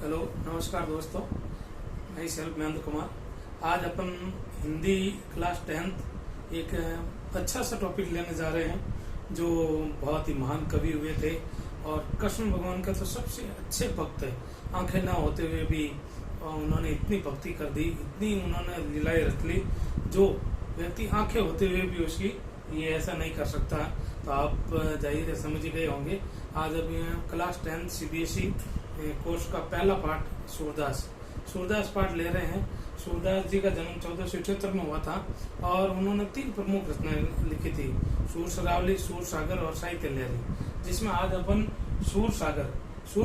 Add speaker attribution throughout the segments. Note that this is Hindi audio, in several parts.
Speaker 1: हेलो नमस्कार दोस्तों, मैं सेल्फ महेंद्र कुमार। आज अपन हिंदी क्लास 10th एक अच्छा सा टॉपिक लेने जा रहे हैं जो बहुत ही महान कवि हुए थे और कृष्ण भगवान का तो सबसे अच्छे भक्त है। आंखें ना होते हुए भी उन्होंने इतनी भक्ति कर दी, इतनी उन्होंने लीलाएं रच ली जो व्यक्ति आंखें होते हुए भी उसकी ये ऐसा नहीं कर सकता। तो आप जाहिर समझ गए होंगे। आज अभी क्लास 10 CBSE कोर्स का पहला पाठ सूरदास पाठ ले रहे हैं। सूरदास जी का जन्म 1478 में हुआ था और उन्होंने 3 प्रमुख रचनाएं लिखी थी, सूर सरावली, सूर सागर और साहित्य लहरी, जिसमें आज अपन सूर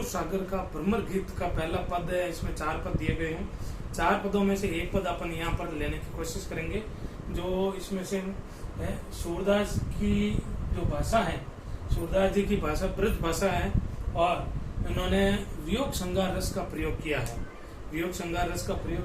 Speaker 1: सागर का भ्रमर गीत का पहला पद है। इसमें 4 पद दिए गए हैं। 4 पदों में से एक पद अपन यहाँ पर लेने की कोशिश करेंगे। जो इसमें से है सूरदास की जो भाषा है, सूरदास जी की भाषा ब्रज भाषा है और इन्होंने वियोग श्रृंगार रस का प्रयोग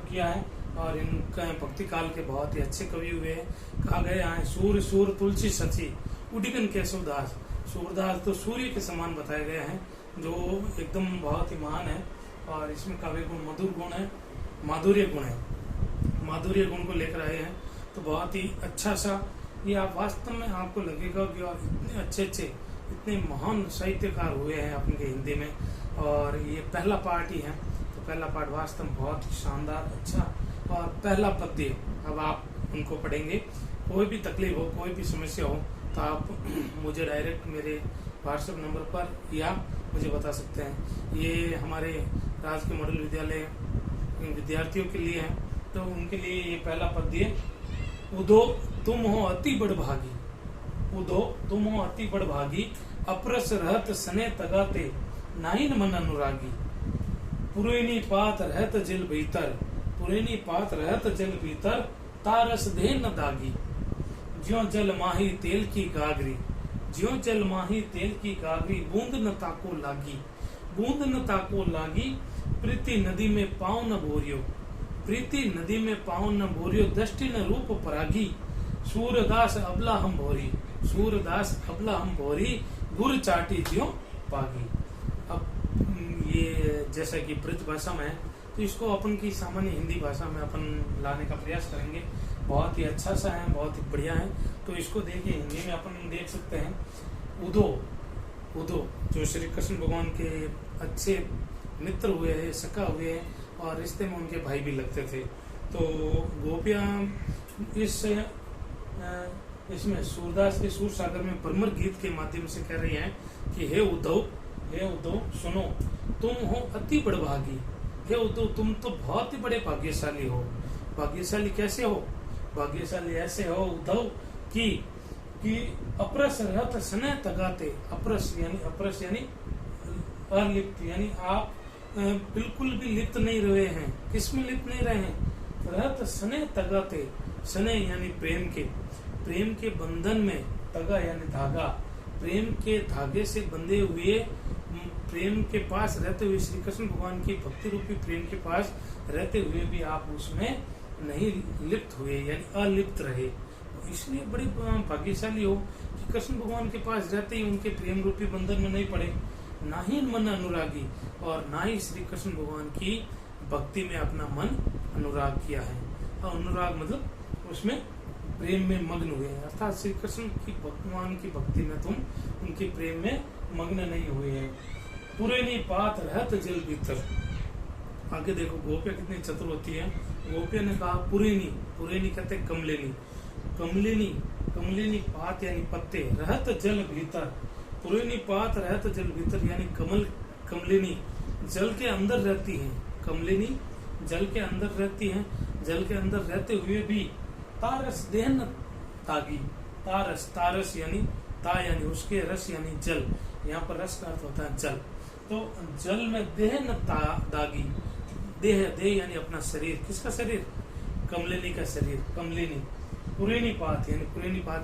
Speaker 1: किया है और इनका भक्ति काल के बहुत ही अच्छे कवि हुए हैं। कहा गया है सूर सूर तुलसी सची उडिगन केशवदास। सूरदास तो सूर्य के समान बताया गया है, जो एकदम बहुत ही महान है। और इसमें काव्य गुण माधुर्य गुण को लेकर आए हैं। तो बहुत ही अच्छा सा ये आप वास्तव में आपको लगेगा कि और इतने अच्छे इतने महान साहित्यकार हुए हैं अपने हिंदी में। और ये पहला पाठ ही है, तो पहला पाठ वास्तव में बहुत ही शानदार अच्छा और पहला पद्य अब आप उनको पढ़ेंगे। कोई भी तकलीफ हो, कोई भी समस्या हो तो आप मुझे डायरेक्ट मेरे व्हाट्सएप नंबर पर या मुझे बता सकते हैं। ये हमारे राजकीय मॉडल विद्यालय विद्यार्थियों के लिए है, तो उनके लिए ये पहला पद्य। उदो तुम हो अति बड़ भागी अप्रस रहत सने तगाते नाइन मन अनुरागी। पुरैनी पात रहत जल भीतर तारस दे न दागी। ज्यों जल माही तेल की गागरी बूंद न ताको लागी। प्रीति नदी में पाँव न भोरियो दृष्टि न रूप परागी। सूरदास अबला हम भोरी गुर चाटी ज्यों पागी। अब ये जैसा कि ब्रज भाषा में है, तो इसको अपन की सामान्य हिंदी भाषा में अपन लाने का प्रयास करेंगे। बहुत ही अच्छा सा है, बहुत ही बढ़िया है। तो इसको देखिए, हिंदी में अपन देख सकते हैं। उदो जो श्री कृष्ण भगवान के अच्छे मित्र हुए हैं, सखा हुए हैं और रिश्ते में उनके भाई भी लगते थे। तो गोपियां इसमें सूरदास के सूर सागर में भ्रमर गीत के माध्यम से कह रही हैं कि हे उद्धव सुनो, तुम हो अति बड़ भागी। हे उद्धव, तुम तो बहुत ही बड़े भाग्यशाली हो। भाग्यशाली कैसे हो? भाग्यशाली ऐसे हो उद्धव कि अप्रस रहत सने तगाते। अप्रस यानी अलिप्त, यानी आप बिल्कुल भी लिप्त नहीं रहे हैं। किसमें लिप्त नहीं रहे हैं? रहत सने तगाते, सने यानी प्रेम के बंधन में, तगा यानी धागा, प्रेम के धागे से बंधे हुए, प्रेम के पास रहते हुए, श्री कृष्ण भगवान की भक्ति रूपी प्रेम के पास रहते हुए भी आप उसमें नहीं लिप्त हुए, यानी अलिप्त रहे। इसलिए बड़ी भाग्यशाली हो कि कृष्ण भगवान के पास रहते ही उनके प्रेम रूपी बंधन में नहीं पड़े, ना ही मन अनुरागी और ना ही श्री कृष्ण भगवान की भक्ति में अपना मन अनुराग किया है। और अनुराग मतलब उसमें प्रेम में मग्न हुए, अर्थात श्री कृष्ण की भगवान की भक्ति में तुम उनके प्रेम में मग्न नहीं हुए हैं। पुरैनी पात रहत जल भीतर। आगे देखो, गोपियां कितनी चतुर होती है। गोपिया ने कहा पुरैनी कहते कमलिनी पात यानी पत्ते, रहत जल भीतर। पुरैनी पात रहत जल भीतर यानी कमलिनी जल के अंदर रहती हैं। कमलिनी जल के अंदर रहती हैं। जल के अंदर रहते हुए भी तारस देहन तागी। तारस यानी ता यानी उसके, रस यानी जल। यहाँ पर रस का अर्थ होता है जल। तो जल में देहन दागी। देह यानी अपना शरीर। किसका शरीर? कमलिनी का शरीर। कमलिनी पुरैनी पात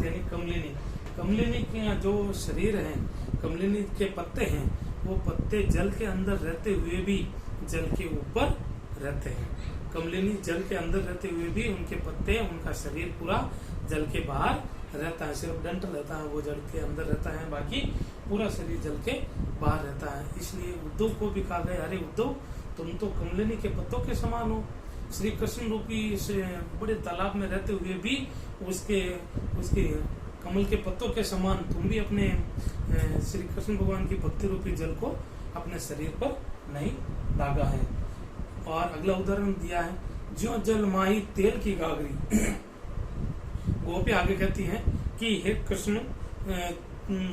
Speaker 1: यानी कमलिनी के जो शरीर है, कमलिनी के पत्ते हैं, वो पत्ते जल के अंदर रहते हुए भी जल के ऊपर रहते हैं। कमलिनी जल के अंदर रहते हुए भी उनके पत्ते, उनका शरीर पूरा जल के बाहर रहता है। सिर्फ डंठ रहता है वो जल के अंदर रहता है, बाकी पूरा शरीर जल के बाहर रहता है। इसलिए उद्धव को भी कहा गया, अरे उद्धव तुम तो कमलिनी के पत्तों के समान हो। श्री कृष्ण रूपी इस बड़े तालाब में रहते हुए भी उसके कमल के पत्तों के समान तुम भी अपने श्री कृष्ण भगवान की भक्ति रूपी जल को अपने शरीर पर नहीं दागा है। और अगला उदाहरण दिया है, ज्यों जल माही तेल की गागरी। गोपी आगे कहती हैं कि हे कृष्ण,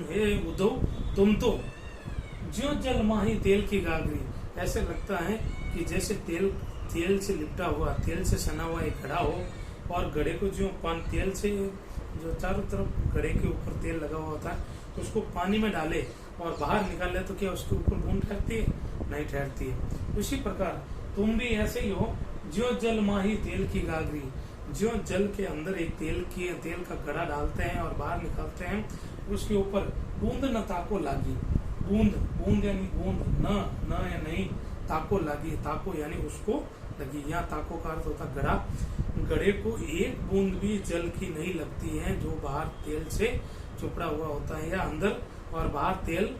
Speaker 1: हे उद्धव, तुम तो ज्यों जल माही तेल की गागरी, ऐसे लगता है कि जैसे तेल से लिपटा हुआ, तेल से सना हुआ एक घड़ा हो, और घड़े को जो तेल से जो चारों तरफ घड़े के ऊपर तेल लगा हुआ होता है, तो उसको पानी में डाले और बाहर निकाले तो क्या उसके ऊपर बूंद ठहरती है? नहीं ठहरती है। उसी प्रकार तुम भी ऐसे ही हो, जो जल माही तेल की गागरी, जो जल के अंदर एक तेल का घड़ा डालते हैं और बाहर निकालते हैं, उसके ऊपर बूंद न ताको लागी। बूंद यानी बूंद, न या नहीं, ताको लागी, ताको यानी उसको लगी। यहाँ ताको का अर्थ होता घड़ा। घड़े को एक बूंद भी जल की नहीं लगती है जो बाहर तेल से चुपड़ा हुआ होता है, या अंदर और बाहर तेल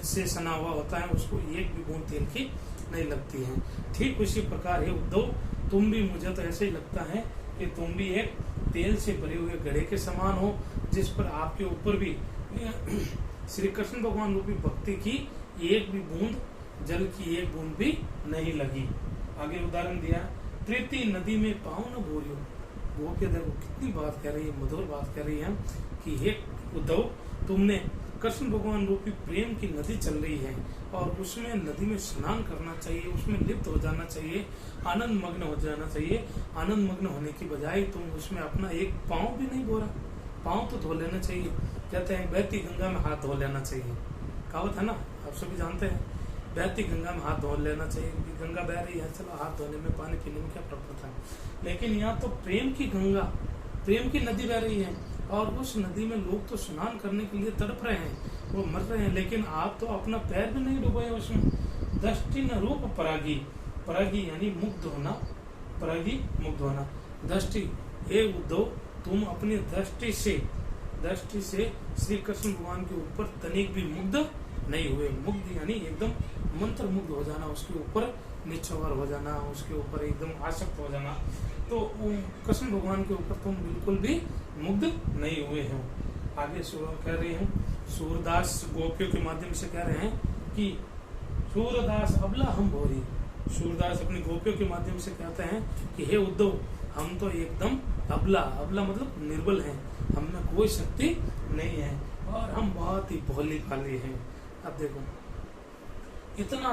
Speaker 1: से सना हुआ होता है, उसको एक भी बूंद तेल की नहीं लगती है। ठीक उसी प्रकार है उद्धव, तुम भी, मुझे तो ऐसे ही लगता है कि तुम भी एक तेल से भरे हुए घड़े के समान हो, जिस पर आपके ऊपर भी श्री कृष्ण भगवान रूपी भक्ति की एक भी बूंद, जल की एक बूंद भी नहीं लगी। आगे उदाहरण दिया, प्रीति नदी में पाँव न भूरियो। वो क्या, देखो कितनी बात कह रही है, मधुर बात कह रही है कि हे उद्धव, तुमने कृष्ण भगवान रूपी प्रेम की नदी चल रही है और उसमें नदी में स्नान करना चाहिए, उसमें लिप्त हो जाना चाहिए, आनंद मग्न हो जाना चाहिए। आनंद मग्न होने की बजाय तुम उसमें अपना एक पाँव भी नहीं बोरा। पाँव तो धो लेना चाहिए। कहते हैं बहती गंगा में हाथ धो लेना चाहिए, कहावत है ना, आप सभी जानते हैं, बहती गंगा में हाथ धो लेना चाहिए, क्योंकि गंगा बह रही है, चलो हाथ धोने में, पानी पीने में क्या फर्क पड़ता है। लेकिन यहाँ तो प्रेम की गंगा, प्रेम की नदी बह रही है और उस नदी में लोग तो स्नान करने के लिए तड़प रहे हैं, वो मर रहे हैं, लेकिन आप तो अपना पैर भी नहीं डुबाए उसमें। दृष्टि न रूप परागी, परागी यानी मुग्ध होना, परागी मुग्ध होना। दृष्टि, हे उद्धव, तुम अपनी दृष्टि से श्री कृष्ण भगवान के ऊपर तनिक भी मुग्ध नहीं हुए। मुग्ध यानी एकदम मंत्र मुग्ध हो जाना, उसके ऊपर निच्छवर हो जाना, उसके ऊपर एकदम आसक्त हो जाना। तो कृष्ण भगवान के ऊपर तुम बिल्कुल भी मुग्ध नहीं हुए हो। आगे कह रहे हैं, सूरदास गोपियों के माध्यम से कह रहे हैं कि सूरदास अबला हम भोरी। सूरदास अपनी गोपियों के माध्यम से कहते हैं कि हे उद्धव, हम तो एकदम अबला मतलब निर्बल हैं, हम में कोई शक्ति नहीं है और हम बहुत ही भोली भाली हैं। अब देखो, इतना